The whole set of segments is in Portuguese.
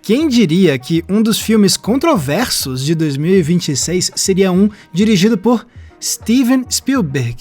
Quem diria que um dos filmes controversos de 2026 seria um dirigido por Steven Spielberg?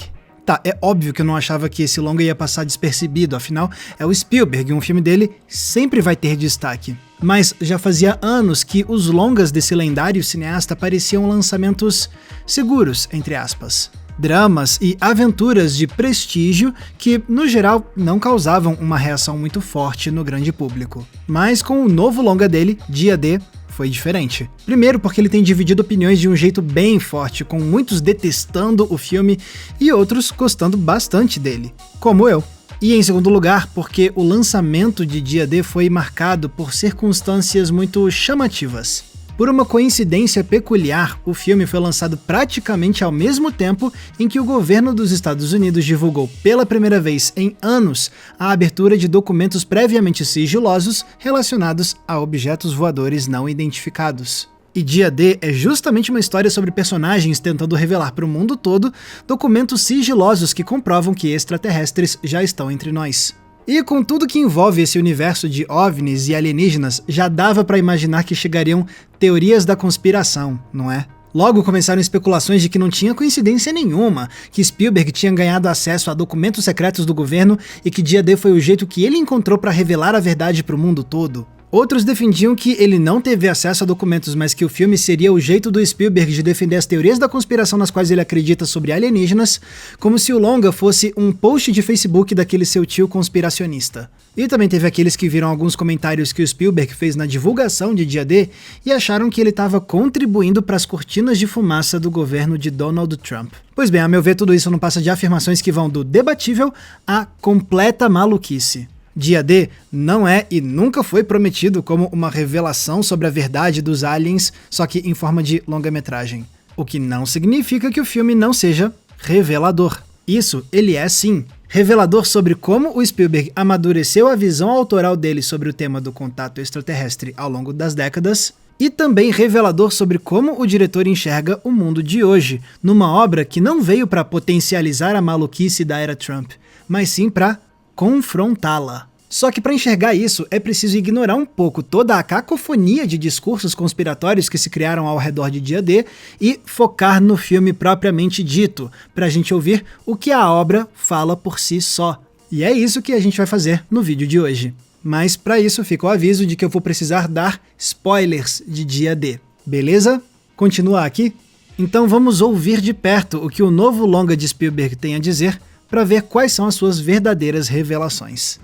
Tá, é óbvio que eu não achava que esse longa ia passar despercebido, afinal, é o Spielberg e um filme dele sempre vai ter destaque. Mas já fazia anos que os longas desse lendário cineasta pareciam lançamentos seguros, entre aspas. Dramas e aventuras de prestígio que, no geral, não causavam uma reação muito forte no grande público. Mas com o novo longa dele, Dia D, foi diferente. Primeiro porque ele tem dividido opiniões de um jeito bem forte, com muitos detestando o filme e outros gostando bastante dele, como eu. E em segundo lugar, porque o lançamento de Dia D foi marcado por circunstâncias muito chamativas. Por uma coincidência peculiar, o filme foi lançado praticamente ao mesmo tempo em que o governo dos Estados Unidos divulgou pela primeira vez em anos a abertura de documentos previamente sigilosos relacionados a objetos voadores não identificados. E Dia D é justamente uma história sobre personagens tentando revelar para o mundo todo documentos sigilosos que comprovam que extraterrestres já estão entre nós. E com tudo que envolve esse universo de OVNIs e alienígenas, já dava para imaginar que chegariam teorias da conspiração, não é? Logo começaram especulações de que não tinha coincidência nenhuma, que Spielberg tinha ganhado acesso a documentos secretos do governo e que Dia D foi o jeito que ele encontrou para revelar a verdade para o mundo todo. Outros defendiam que ele não teve acesso a documentos, mas que o filme seria o jeito do Spielberg de defender as teorias da conspiração nas quais ele acredita sobre alienígenas, como se o longa fosse um post de Facebook daquele seu tio conspiracionista. E também teve aqueles que viram alguns comentários que o Spielberg fez na divulgação de Dia D e acharam que ele estava contribuindo para as cortinas de fumaça do governo de Donald Trump. Pois bem, a meu ver, tudo isso não passa de afirmações que vão do debatível à completa maluquice. Dia D não é e nunca foi prometido como uma revelação sobre a verdade dos aliens, só que em forma de longa-metragem. O que não significa que o filme não seja revelador. Isso ele é sim. Revelador sobre como o Spielberg amadureceu a visão autoral dele sobre o tema do contato extraterrestre ao longo das décadas, e também revelador sobre como o diretor enxerga o mundo de hoje, numa obra que não veio para potencializar a maluquice da era Trump, mas sim para confrontá-la. Só que para enxergar isso é preciso ignorar um pouco toda a cacofonia de discursos conspiratórios que se criaram ao redor de Dia D e focar no filme propriamente dito, para a gente ouvir o que a obra fala por si só. E é isso que a gente vai fazer no vídeo de hoje. Mas para isso fica o aviso de que eu vou precisar dar spoilers de Dia D. Beleza? Continua aqui? Então vamos ouvir de perto o que o novo longa de Spielberg tem a dizer para ver quais são as suas verdadeiras revelações.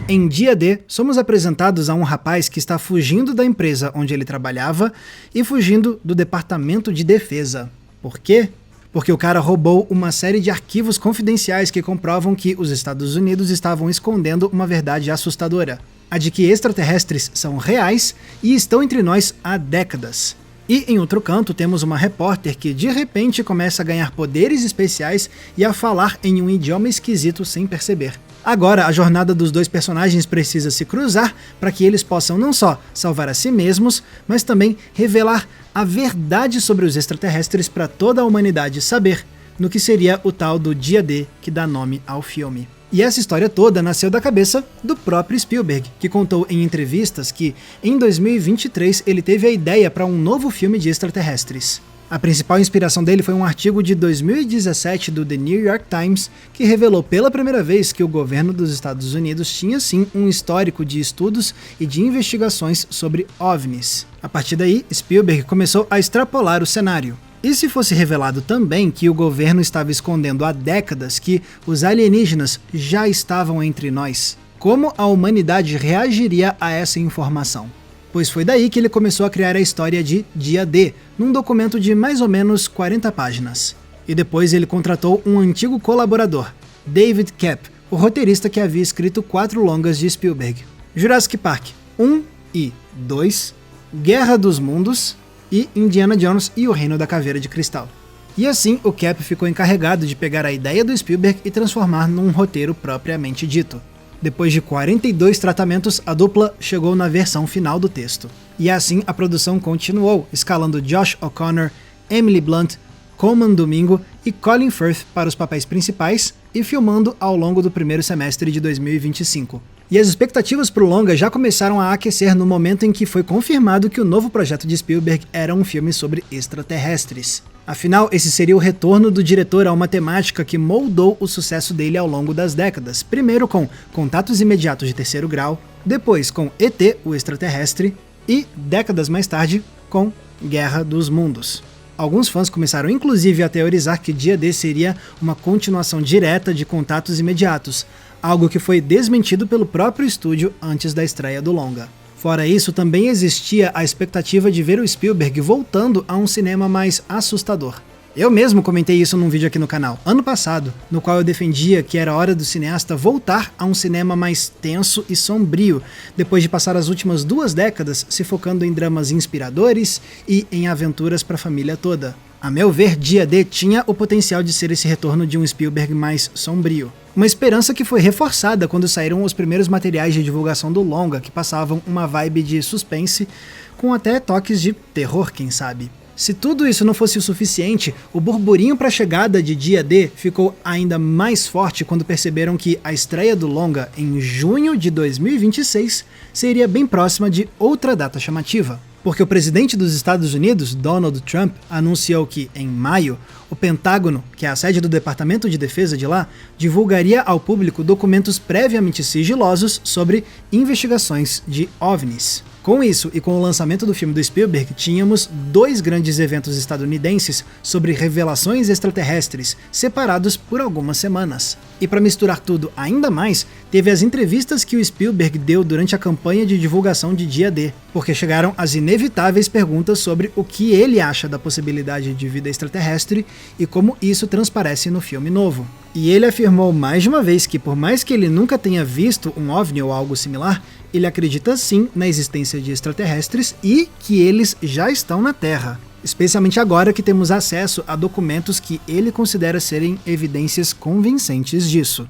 Em Dia D, somos apresentados a um rapaz que está fugindo da empresa onde ele trabalhava e fugindo do Departamento de Defesa. Por quê? Porque o cara roubou uma série de arquivos confidenciais que comprovam que os Estados Unidos estavam escondendo uma verdade assustadora: a de que extraterrestres são reais e estão entre nós há décadas. E em outro canto temos uma repórter que de repente começa a ganhar poderes especiais e a falar em um idioma esquisito sem perceber. Agora a jornada dos dois personagens precisa se cruzar para que eles possam não só salvar a si mesmos, mas também revelar a verdade sobre os extraterrestres para toda a humanidade saber, no que seria o tal do Dia D que dá nome ao filme. E essa história toda nasceu da cabeça do próprio Spielberg, que contou em entrevistas que, em 2023, ele teve a ideia para um novo filme de extraterrestres. A principal inspiração dele foi um artigo de 2017 do The New York Times, que revelou pela primeira vez que o governo dos Estados Unidos tinha sim um histórico de estudos e de investigações sobre OVNIs. A partir daí, Spielberg começou a extrapolar o cenário. E se fosse revelado também que o governo estava escondendo há décadas que os alienígenas já estavam entre nós? Como a humanidade reagiria a essa informação? Pois foi daí que ele começou a criar a história de Dia D, num documento de mais ou menos 40 páginas. E depois ele contratou um antigo colaborador, David Koepp, o roteirista que havia escrito 4 longas de Spielberg: Jurassic Park 1 e 2, Guerra dos Mundos e Indiana Jones e o Reino da Caveira de Cristal. E assim, o Koepp ficou encarregado de pegar a ideia do Spielberg e transformar num roteiro propriamente dito. Depois de 42 tratamentos, a dupla chegou na versão final do texto. E assim, a produção continuou, escalando Josh O'Connor, Emily Blunt, Colman Domingo e Colin Firth para os papéis principais e filmando ao longo do primeiro semestre de 2025. E as expectativas para o longa já começaram a aquecer no momento em que foi confirmado que o novo projeto de Spielberg era um filme sobre extraterrestres. Afinal, esse seria o retorno do diretor a uma temática que moldou o sucesso dele ao longo das décadas, primeiro com Contatos Imediatos de Terceiro Grau, depois com ET, o Extraterrestre, e, décadas mais tarde, com Guerra dos Mundos. Alguns fãs começaram inclusive a teorizar que Dia D seria uma continuação direta de Contatos Imediatos, algo que foi desmentido pelo próprio estúdio antes da estreia do longa. Fora isso, também existia a expectativa de ver o Spielberg voltando a um cinema mais assustador. Eu mesmo comentei isso num vídeo aqui no canal, ano passado, no qual eu defendia que era hora do cineasta voltar a um cinema mais tenso e sombrio, depois de passar as últimas 2 décadas se focando em dramas inspiradores e em aventuras para a família toda. A meu ver, Dia D tinha o potencial de ser esse retorno de um Spielberg mais sombrio. Uma esperança que foi reforçada quando saíram os primeiros materiais de divulgação do longa, que passavam uma vibe de suspense, com até toques de terror, quem sabe. Se tudo isso não fosse o suficiente, o burburinho para a chegada de Dia D ficou ainda mais forte quando perceberam que a estreia do longa, em junho de 2026, seria bem próxima de outra data chamativa. Porque o presidente dos Estados Unidos, Donald Trump, anunciou que, em maio, o Pentágono, que é a sede do Departamento de Defesa de lá, divulgaria ao público documentos previamente sigilosos sobre investigações de OVNIs. Com isso, e com o lançamento do filme do Spielberg, tínhamos 2 grandes eventos estadunidenses sobre revelações extraterrestres, separados por algumas semanas. E para misturar tudo ainda mais, teve as entrevistas que o Spielberg deu durante a campanha de divulgação de Dia D, porque chegaram as inevitáveis perguntas sobre o que ele acha da possibilidade de vida extraterrestre e como isso transparece no filme novo. E ele afirmou mais de uma vez que, por mais que ele nunca tenha visto um OVNI ou algo similar, ele acredita sim na existência de extraterrestres e que eles já estão na Terra. Especialmente agora que temos acesso a documentos que ele considera serem evidências convincentes disso.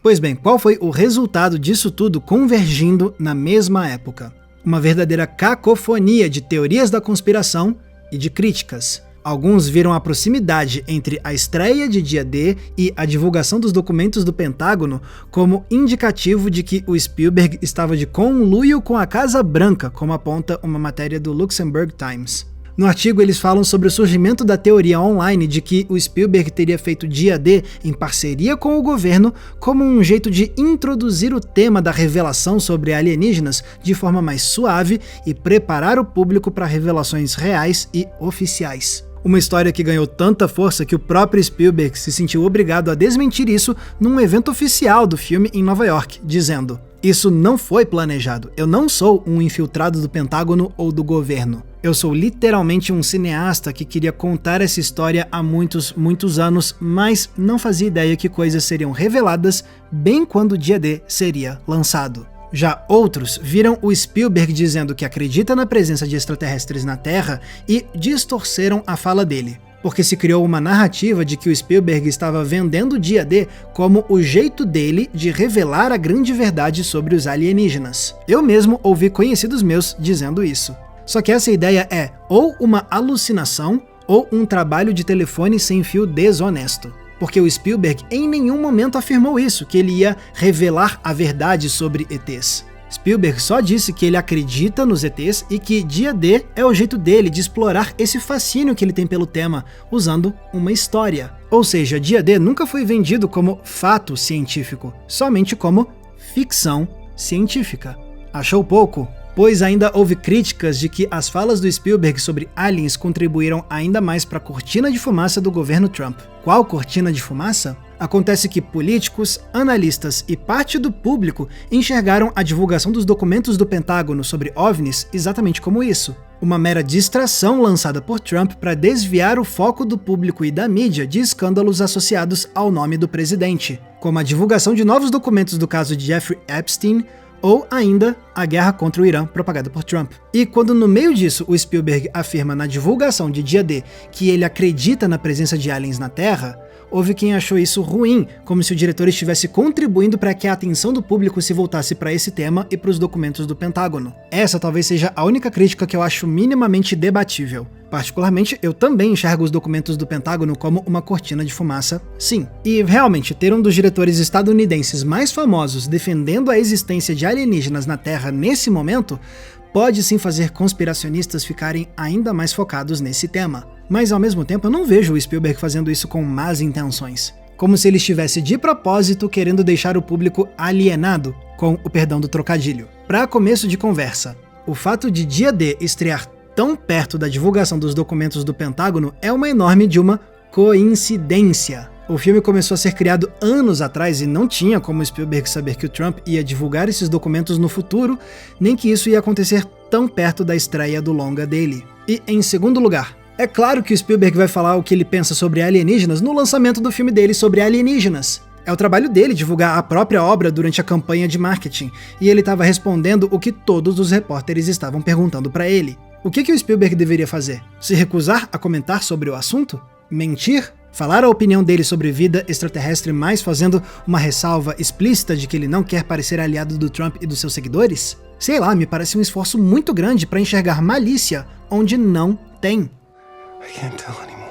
Pois bem, qual foi o resultado disso tudo convergindo na mesma época? Uma verdadeira cacofonia de teorias da conspiração e de críticas. Alguns viram a proximidade entre a estreia de Dia D e a divulgação dos documentos do Pentágono como indicativo de que o Spielberg estava de conluio com a Casa Branca, como aponta uma matéria do Luxembourg Times. No artigo, eles falam sobre o surgimento da teoria online de que o Spielberg teria feito Dia D em parceria com o governo como um jeito de introduzir o tema da revelação sobre alienígenas de forma mais suave e preparar o público para revelações reais e oficiais. Uma história que ganhou tanta força que o próprio Spielberg se sentiu obrigado a desmentir isso num evento oficial do filme em Nova York, dizendo: "Isso não foi planejado, eu não sou um infiltrado do Pentágono ou do governo. Eu sou literalmente um cineasta que queria contar essa história há muitos anos, mas não fazia ideia que coisas seriam reveladas bem quando o Dia D seria lançado." Já outros viram o Spielberg dizendo que acredita na presença de extraterrestres na Terra e distorceram a fala dele, porque se criou uma narrativa de que o Spielberg estava vendendo o Dia D como o jeito dele de revelar a grande verdade sobre os alienígenas. Eu mesmo ouvi conhecidos meus dizendo isso. Só que essa ideia é ou uma alucinação ou um trabalho de telefone sem fio desonesto. Porque o Spielberg em nenhum momento afirmou isso, que ele ia revelar a verdade sobre ETs. Spielberg só disse que ele acredita nos ETs e que Dia D é o jeito dele de explorar esse fascínio que ele tem pelo tema, usando uma história. Ou seja, Dia D nunca foi vendido como fato científico, somente como ficção científica. Achou pouco? Pois ainda houve críticas de que as falas do Spielberg sobre aliens contribuíram ainda mais para a cortina de fumaça do governo Trump. Qual cortina de fumaça? Acontece que políticos, analistas e parte do público enxergaram a divulgação dos documentos do Pentágono sobre OVNIs exatamente como isso. Uma mera distração lançada por Trump para desviar o foco do público e da mídia de escândalos associados ao nome do presidente, como a divulgação de novos documentos do caso de Jeffrey Epstein, ou ainda a guerra contra o Irã propagada por Trump. E quando no meio disso o Spielberg afirma na divulgação de Dia D que ele acredita na presença de aliens na Terra, houve quem achou isso ruim, como se o diretor estivesse contribuindo para que a atenção do público se voltasse para esse tema e para os documentos do Pentágono. Essa talvez seja a única crítica que eu acho minimamente debatível. Particularmente, eu também enxergo os documentos do Pentágono como uma cortina de fumaça, sim. E realmente, ter um dos diretores estadunidenses mais famosos defendendo a existência de alienígenas na Terra nesse momento pode sim fazer conspiracionistas ficarem ainda mais focados nesse tema. Mas ao mesmo tempo eu não vejo o Spielberg fazendo isso com más intenções. Como se ele estivesse de propósito querendo deixar o público alienado, com o perdão do trocadilho. Para começo de conversa, o fato de Dia D estrear tão perto da divulgação dos documentos do Pentágono é uma enorme de uma coincidência. O filme começou a ser criado anos atrás e não tinha como Spielberg saber que o Trump ia divulgar esses documentos no futuro, nem que isso ia acontecer tão perto da estreia do longa dele. E em segundo lugar, é claro que o Spielberg vai falar o que ele pensa sobre alienígenas no lançamento do filme dele sobre alienígenas. É o trabalho dele divulgar a própria obra durante a campanha de marketing, e ele estava respondendo o que todos os repórteres estavam perguntando para ele. O que o Spielberg deveria fazer? Se recusar a comentar sobre o assunto? Mentir? Falar a opinião dele sobre vida extraterrestre, mas fazendo uma ressalva explícita de que ele não quer parecer aliado do Trump e dos seus seguidores? Sei lá, me parece um esforço muito grande para enxergar malícia onde não tem. I can't tell anymore.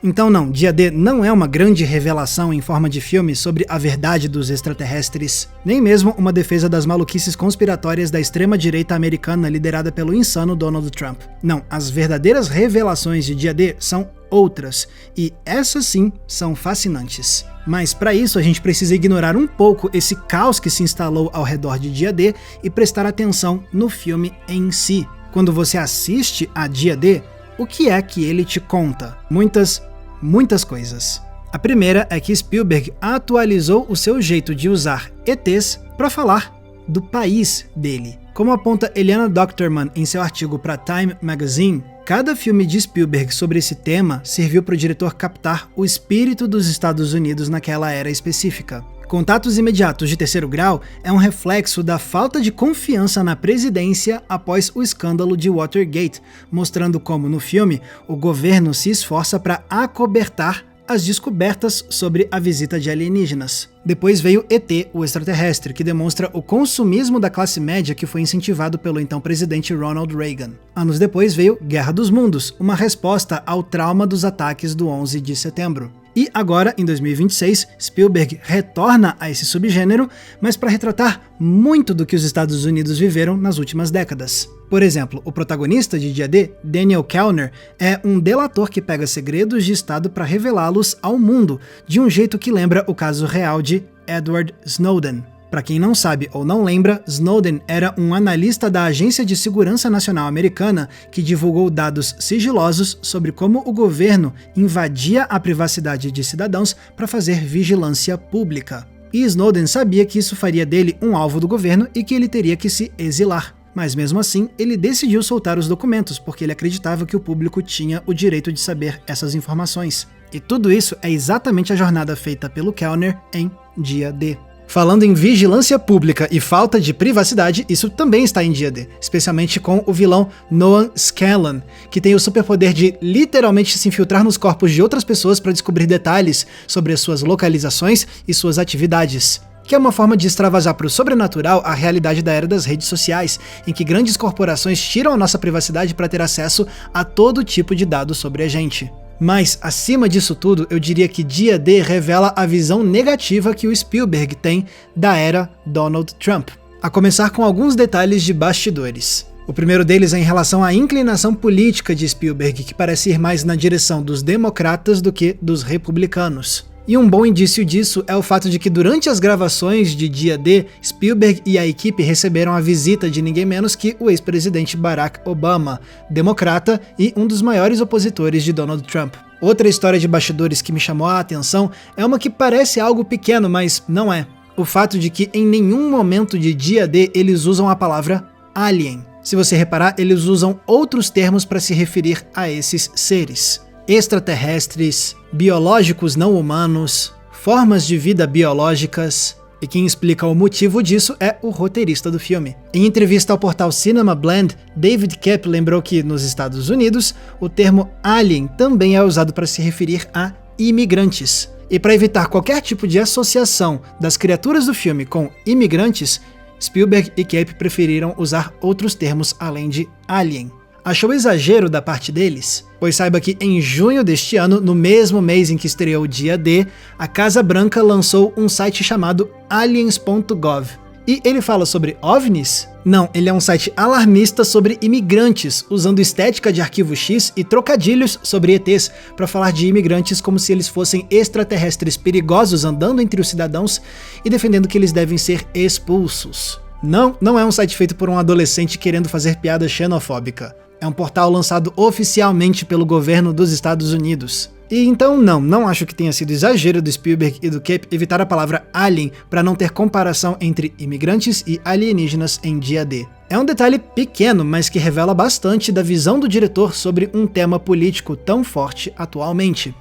Então não, Dia D não é uma grande revelação em forma de filme sobre a verdade dos extraterrestres, nem mesmo uma defesa das maluquices conspiratórias da extrema-direita americana liderada pelo insano Donald Trump. Não, as verdadeiras revelações de Dia D são outras, e essas sim são fascinantes. Mas para isso a gente precisa ignorar um pouco esse caos que se instalou ao redor de Dia D e prestar atenção no filme em si. Quando você assiste a Dia D, o que é que ele te conta? Muitas coisas. A primeira é que Spielberg atualizou o seu jeito de usar ETs para falar do país dele. Como aponta Eliana Doctorman em seu artigo para Time Magazine, cada filme de Spielberg sobre esse tema serviu para o diretor captar o espírito dos Estados Unidos naquela era específica. Contatos Imediatos de Terceiro Grau é um reflexo da falta de confiança na presidência após o escândalo de Watergate, mostrando como, no filme, o governo se esforça para acobertar as descobertas sobre a visita de alienígenas. Depois veio ET, o extraterrestre, que demonstra o consumismo da classe média que foi incentivado pelo então presidente Ronald Reagan. Anos depois veio Guerra dos Mundos, uma resposta ao trauma dos ataques do 11 de setembro. E agora, em 2026, Spielberg retorna a esse subgênero, mas para retratar muito do que os Estados Unidos viveram nas últimas décadas. Por exemplo, o protagonista de Dia D, Daniel Kellner, é um delator que pega segredos de Estado para revelá-los ao mundo, de um jeito que lembra o caso real de Edward Snowden. Para quem não sabe ou não lembra, Snowden era um analista da Agência de Segurança Nacional Americana que divulgou dados sigilosos sobre como o governo invadia a privacidade de cidadãos para fazer vigilância pública. E Snowden sabia que isso faria dele um alvo do governo e que ele teria que se exilar. Mas mesmo assim, ele decidiu soltar os documentos porque ele acreditava que o público tinha o direito de saber essas informações. E tudo isso é exatamente a jornada feita pelo Kellner em Dia D. Falando em vigilância pública e falta de privacidade, isso também está em Dia D, especialmente com o vilão Noam Scanlan, que tem o superpoder de literalmente se infiltrar nos corpos de outras pessoas para descobrir detalhes sobre as suas localizações e suas atividades. Que é uma forma de extravasar para o sobrenatural a realidade da era das redes sociais, em que grandes corporações tiram a nossa privacidade para ter acesso a todo tipo de dados sobre a gente. Mas, acima disso tudo, eu diria que Dia D revela a visão negativa que o Spielberg tem da era Donald Trump. A começar com alguns detalhes de bastidores. O primeiro deles é em relação à inclinação política de Spielberg, que parece ir mais na direção dos democratas do que dos republicanos. E um bom indício disso é o fato de que durante as gravações de Dia D, Spielberg e a equipe receberam a visita de ninguém menos que o ex-presidente Barack Obama, democrata e um dos maiores opositores de Donald Trump. Outra história de bastidores que me chamou a atenção é uma que parece algo pequeno, mas não é. O fato de que em nenhum momento de Dia D eles usam a palavra alien. Se você reparar, eles usam outros termos para se referir a esses seres. Extraterrestres, biológicos não humanos, formas de vida biológicas, E quem explica o motivo disso é o roteirista do filme. Em entrevista ao portal Cinema Blend, David Koepp lembrou que, nos Estados Unidos, o termo alien também é usado para se referir a imigrantes. E para evitar qualquer tipo de associação das criaturas do filme com imigrantes, Spielberg e Koepp preferiram usar outros termos além de alien. Achou exagero da parte deles? Pois saiba que em junho deste ano, no mesmo mês em que estreou o Dia D, a Casa Branca lançou um site chamado aliens.gov. E ele fala sobre OVNIs? Não, ele é um site alarmista sobre imigrantes, usando estética de arquivo X e trocadilhos sobre ETs para falar de imigrantes como se eles fossem extraterrestres perigosos andando entre os cidadãos e defendendo que eles devem ser expulsos. Não é um site feito por um adolescente querendo fazer piada xenofóbica. É um portal lançado oficialmente pelo governo dos Estados Unidos. E então não acho que tenha sido exagero do Spielberg e do Koepp evitar a palavra alien para não ter comparação entre imigrantes e alienígenas em Dia D. É um detalhe pequeno, mas que revela bastante da visão do diretor sobre um tema político tão forte atualmente.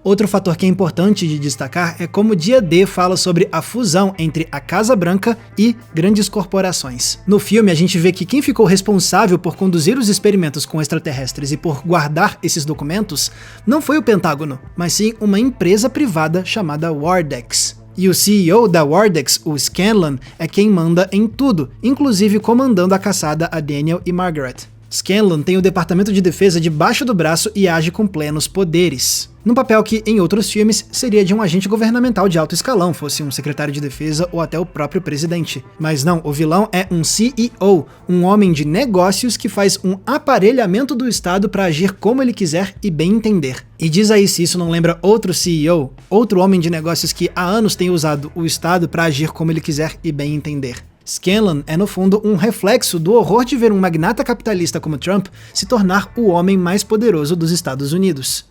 Outro fator que é importante de destacar é como Dia D fala sobre a fusão entre a Casa Branca e grandes corporações. No filme, a gente vê que quem ficou responsável por conduzir os experimentos com extraterrestres e por guardar esses documentos não foi o Pentágono, mas sim uma empresa privada chamada Wardex. E o CEO da Wardex, o Scanlan, é quem manda em tudo, inclusive comandando a caçada a Daniel e Margaret. Scanlan tem o Departamento de Defesa debaixo do braço e age com plenos poderes. Num papel que, em outros filmes, seria de um agente governamental de alto escalão, fosse um secretário de defesa ou até o próprio presidente. Mas não, o vilão é um CEO, um homem de negócios que faz um aparelhamento do Estado para agir como ele quiser e bem entender. E diz aí se isso não lembra outro CEO, outro homem de negócios que há anos tem usado o Estado para agir como ele quiser e bem entender. Scanlan é, no fundo, um reflexo do horror de ver um magnata capitalista como Trump se tornar o homem mais poderoso dos Estados Unidos.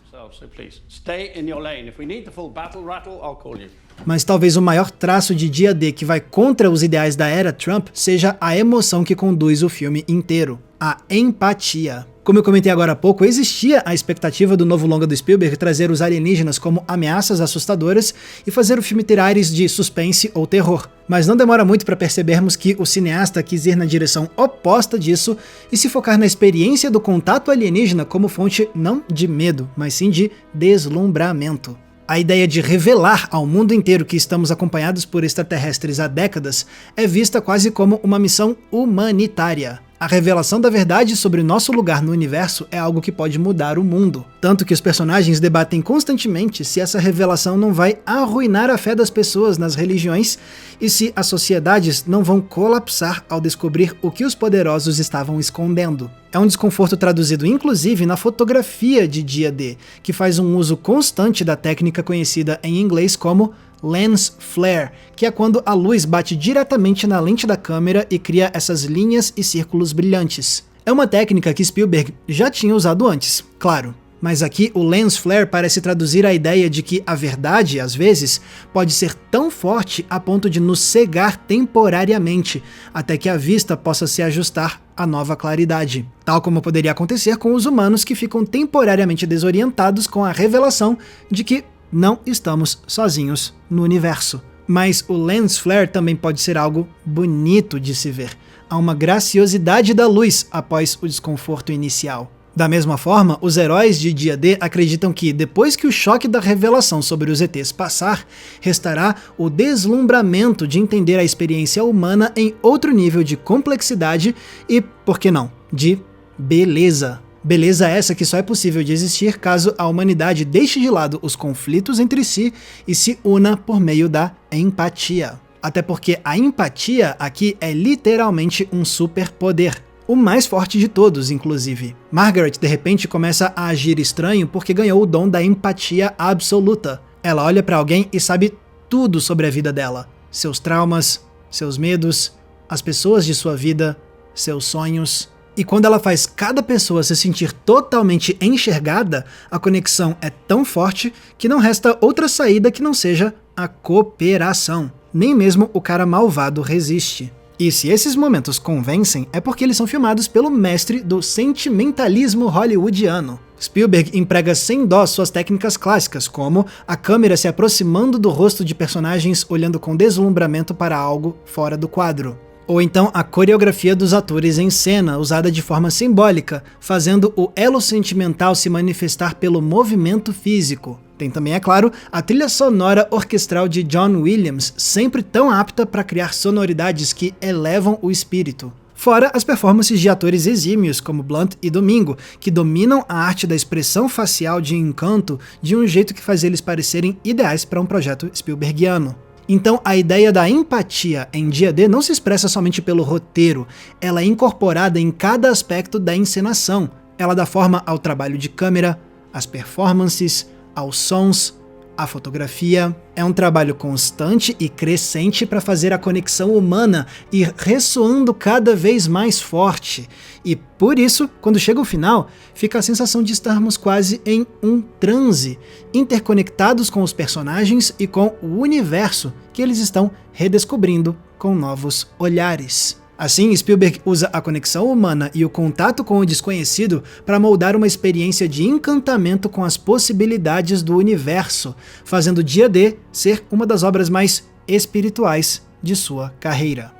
Mas talvez o maior traço de Dia D que vai contra os ideais da era Trump seja a emoção que conduz o filme inteiro, a empatia. Como eu comentei agora há pouco, existia a expectativa do novo longa do Spielberg trazer os alienígenas como ameaças assustadoras e fazer o filme ter ares de suspense ou terror. Mas não demora muito para percebermos que o cineasta quis ir na direção oposta disso e se focar na experiência do contato alienígena como fonte não de medo, mas sim de deslumbramento. A ideia de revelar ao mundo inteiro que estamos acompanhados por extraterrestres há décadas é vista quase como uma missão humanitária. A revelação da verdade sobre o nosso lugar no universo é algo que pode mudar o mundo. Tanto que os personagens debatem constantemente se essa revelação não vai arruinar a fé das pessoas nas religiões e se as sociedades não vão colapsar ao descobrir o que os poderosos estavam escondendo. É um desconforto traduzido inclusive na fotografia de Dia D, que faz um uso constante da técnica conhecida em inglês como lens flare, que é quando a luz bate diretamente na lente da câmera e cria essas linhas e círculos brilhantes. É uma técnica que Spielberg já tinha usado antes, claro. Mas aqui o lens flare parece traduzir a ideia de que a verdade, às vezes, pode ser tão forte a ponto de nos cegar temporariamente, até que a vista possa se ajustar à nova claridade. Tal como poderia acontecer com os humanos que ficam temporariamente desorientados com a revelação de que não estamos sozinhos no universo. Mas o lens flare também pode ser algo bonito de se ver. Há uma graciosidade da luz após o desconforto inicial. Da mesma forma, os heróis de Dia D acreditam que, depois que o choque da revelação sobre os ETs passar, restará o deslumbramento de entender a experiência humana em outro nível de complexidade e, por que não, de beleza. Beleza essa que só é possível de existir caso a humanidade deixe de lado os conflitos entre si e se una por meio da empatia. Até porque a empatia aqui é literalmente um superpoder. O mais forte de todos, inclusive. Margaret, de repente, começa a agir estranho porque ganhou o dom da empatia absoluta. Ela olha pra alguém e sabe tudo sobre a vida dela. Seus traumas, seus medos, as pessoas de sua vida, seus sonhos. E quando ela faz cada pessoa se sentir totalmente enxergada, a conexão é tão forte que não resta outra saída que não seja a cooperação. Nem mesmo o cara malvado resiste. E se esses momentos convencem, é porque eles são filmados pelo mestre do sentimentalismo hollywoodiano. Spielberg emprega sem dó suas técnicas clássicas, como a câmera se aproximando do rosto de personagens olhando com deslumbramento para algo fora do quadro. Ou então a coreografia dos atores em cena, usada de forma simbólica, fazendo o elo sentimental se manifestar pelo movimento físico. Tem também, é claro, a trilha sonora orquestral de John Williams, sempre tão apta para criar sonoridades que elevam o espírito. Fora as performances de atores exímios como Blunt e Domingo, que dominam a arte da expressão facial de Encanto de um jeito que faz eles parecerem ideais para um projeto Spielbergiano. Então a ideia da empatia em Dia D não se expressa somente pelo roteiro, ela é incorporada em cada aspecto da encenação. Ela dá forma ao trabalho de câmera, às performances, aos sons, à fotografia. É um trabalho constante e crescente para fazer a conexão humana ir ressoando cada vez mais forte. E por isso, quando chega o final, fica a sensação de estarmos quase em um transe, interconectados com os personagens e com o universo que eles estão redescobrindo com novos olhares. Assim, Spielberg usa a conexão humana e o contato com o desconhecido para moldar uma experiência de encantamento com as possibilidades do universo, fazendo Dia D ser uma das obras mais espirituais de sua carreira.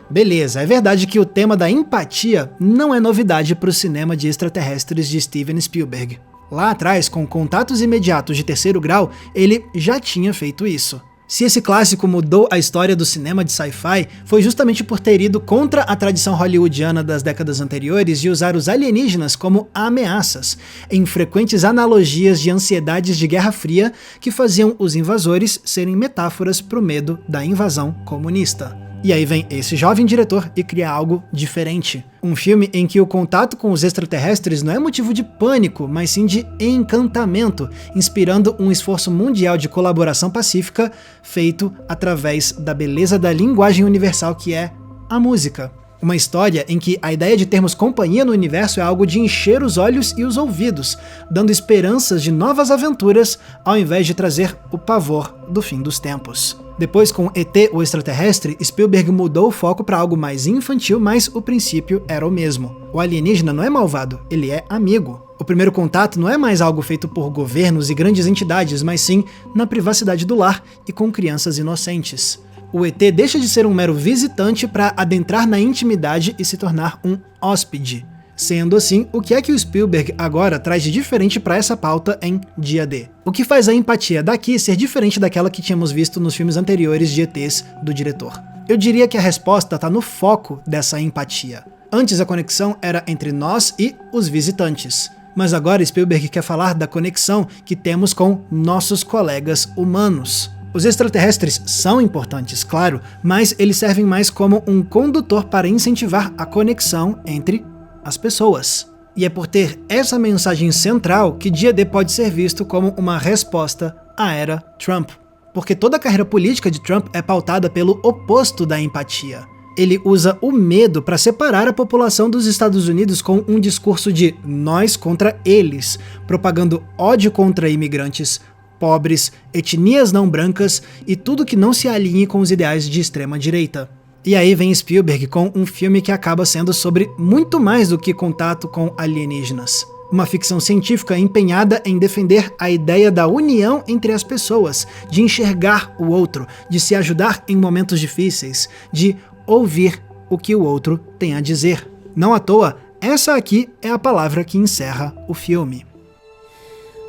Beleza, é verdade que o tema da empatia não é novidade para o cinema de extraterrestres de Steven Spielberg. Lá atrás, com Contatos Imediatos de Terceiro Grau, ele já tinha feito isso. Se esse clássico mudou a história do cinema de sci-fi, foi justamente por ter ido contra a tradição hollywoodiana das décadas anteriores de usar os alienígenas como ameaças, em frequentes analogias de ansiedades de Guerra Fria que faziam os invasores serem metáforas para o medo da invasão comunista. E aí vem esse jovem diretor e cria algo diferente. Um filme em que o contato com os extraterrestres não é motivo de pânico, mas sim de encantamento, inspirando um esforço mundial de colaboração pacífica feito através da beleza da linguagem universal que é a música. Uma história em que a ideia de termos companhia no universo é algo de encher os olhos e os ouvidos, dando esperanças de novas aventuras, ao invés de trazer o pavor do fim dos tempos. Depois, com E.T. o Extraterrestre, Spielberg mudou o foco para algo mais infantil, mas o princípio era o mesmo. O alienígena não é malvado, ele é amigo. O primeiro contato não é mais algo feito por governos e grandes entidades, mas sim na privacidade do lar e com crianças inocentes. O ET deixa de ser um mero visitante para adentrar na intimidade e se tornar um hóspede. Sendo assim, o que é que o Spielberg agora traz de diferente para essa pauta em Dia D? O que faz a empatia daqui ser diferente daquela que tínhamos visto nos filmes anteriores de ETs do diretor? Eu diria que a resposta está no foco dessa empatia. Antes a conexão era entre nós e os visitantes. Mas agora Spielberg quer falar da conexão que temos com nossos colegas humanos. Os extraterrestres são importantes, claro, mas eles servem mais como um condutor para incentivar a conexão entre as pessoas. E é por ter essa mensagem central que Dia D pode ser visto como uma resposta à era Trump. Porque toda a carreira política de Trump é pautada pelo oposto da empatia. Ele usa o medo para separar a população dos Estados Unidos com um discurso de nós contra eles, propagando ódio contra imigrantes, pobres, etnias não brancas e tudo que não se alinhe com os ideais de extrema-direita. E aí vem Spielberg com um filme que acaba sendo sobre muito mais do que contato com alienígenas. Uma ficção científica empenhada em defender a ideia da união entre as pessoas, de enxergar o outro, de se ajudar em momentos difíceis, de ouvir o que o outro tem a dizer. Não à toa, essa aqui é a palavra que encerra o filme.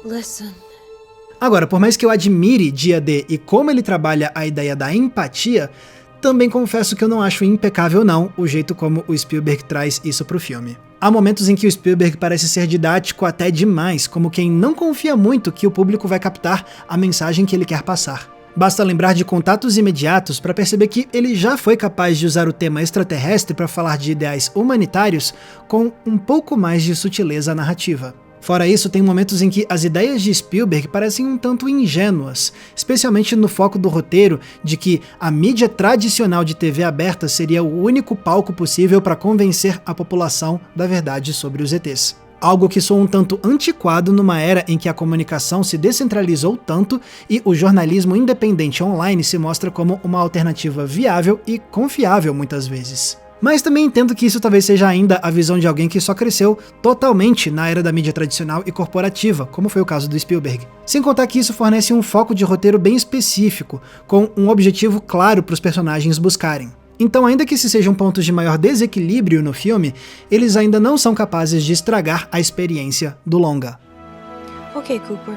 Listen. Agora, por mais que eu admire Dia D e como ele trabalha a ideia da empatia, também confesso que eu não acho impecável não o jeito como o Spielberg traz isso pro filme. Há momentos em que o Spielberg parece ser didático até demais, como quem não confia muito que o público vai captar a mensagem que ele quer passar. Basta lembrar de Contatos Imediatos para perceber que ele já foi capaz de usar o tema extraterrestre para falar de ideais humanitários com um pouco mais de sutileza narrativa. Fora isso, tem momentos em que as ideias de Spielberg parecem um tanto ingênuas, especialmente no foco do roteiro de que a mídia tradicional de TV aberta seria o único palco possível para convencer a população da verdade sobre os ETs. Algo que soa um tanto antiquado numa era em que a comunicação se descentralizou tanto e o jornalismo independente online se mostra como uma alternativa viável e confiável muitas vezes. Mas também entendo que isso talvez seja ainda a visão de alguém que só cresceu totalmente na era da mídia tradicional e corporativa, como foi o caso do Spielberg. Sem contar que isso fornece um foco de roteiro bem específico, com um objetivo claro para os personagens buscarem. Então, ainda que esses sejam pontos de maior desequilíbrio no filme, eles ainda não são capazes de estragar a experiência do longa. Okay, Cooper.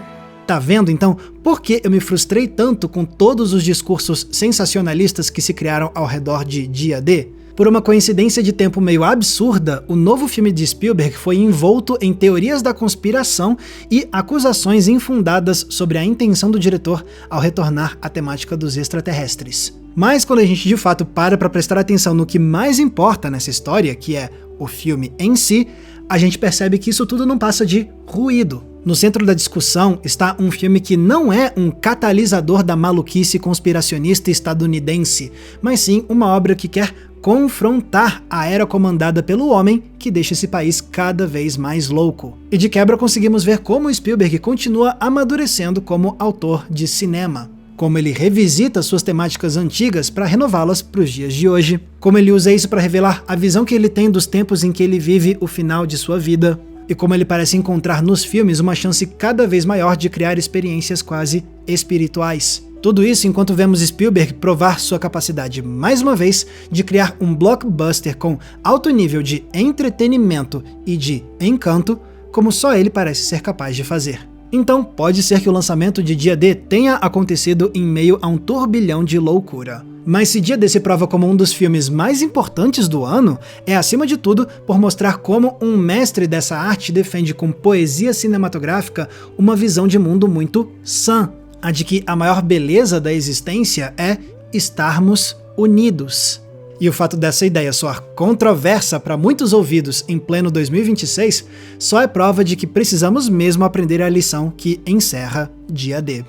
Tá vendo, então, por que eu me frustrei tanto com todos os discursos sensacionalistas que se criaram ao redor de Dia D? Por uma coincidência de tempo meio absurda, o novo filme de Spielberg foi envolto em teorias da conspiração e acusações infundadas sobre a intenção do diretor ao retornar à temática dos extraterrestres. Mas quando a gente de fato para prestar atenção no que mais importa nessa história, que é o filme em si, a gente percebe que isso tudo não passa de ruído. No centro da discussão está um filme que não é um catalisador da maluquice conspiracionista estadunidense, mas sim uma obra que quer confrontar a era comandada pelo homem que deixa esse país cada vez mais louco. E de quebra conseguimos ver como Spielberg continua amadurecendo como autor de cinema. Como ele revisita suas temáticas antigas para renová-las para os dias de hoje, como ele usa isso para revelar a visão que ele tem dos tempos em que ele vive o final de sua vida, e como ele parece encontrar nos filmes uma chance cada vez maior de criar experiências quase espirituais. Tudo isso enquanto vemos Spielberg provar sua capacidade, mais uma vez, de criar um blockbuster com alto nível de entretenimento e de encanto, como só ele parece ser capaz de fazer. Então, pode ser que o lançamento de Dia D tenha acontecido em meio a um turbilhão de loucura. Mas se Dia D se prova como um dos filmes mais importantes do ano, é acima de tudo por mostrar como um mestre dessa arte defende com poesia cinematográfica uma visão de mundo muito sã, a de que a maior beleza da existência é estarmos unidos. E o fato dessa ideia soar controversa para muitos ouvidos em pleno 2026 só é prova de que precisamos mesmo aprender a lição que encerra Dia D.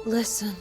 Listen.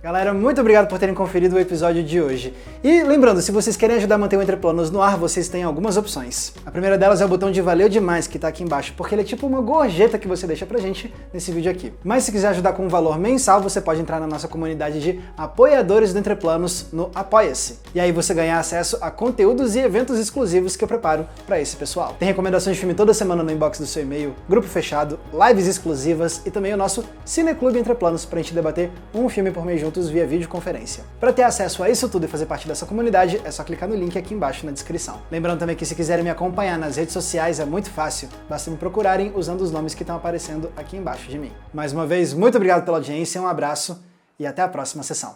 Galera, muito obrigado por terem conferido o episódio de hoje. E lembrando, se vocês querem ajudar a manter o Entre Planos no ar, vocês têm algumas opções. A primeira delas é o botão de valeu demais que tá aqui embaixo, porque ele é tipo uma gorjeta que você deixa pra gente nesse vídeo aqui. Mas se quiser ajudar com um valor mensal, você pode entrar na nossa comunidade de apoiadores do Entre Planos no Apoia-se. E aí você ganha acesso a conteúdos e eventos exclusivos que eu preparo pra esse pessoal. Tem recomendações de filme toda semana no inbox do seu e-mail, grupo fechado, lives exclusivas e também o nosso Cineclube Entre Planos pra gente debater um filme por mês juntos via videoconferência. Para ter acesso a isso tudo e fazer parte dessa comunidade, é só clicar no link aqui embaixo na descrição. Lembrando também que se quiserem me acompanhar nas redes sociais é muito fácil, basta me procurarem usando os nomes que estão aparecendo aqui embaixo de mim. Mais uma vez, muito obrigado pela audiência, um abraço e até a próxima sessão.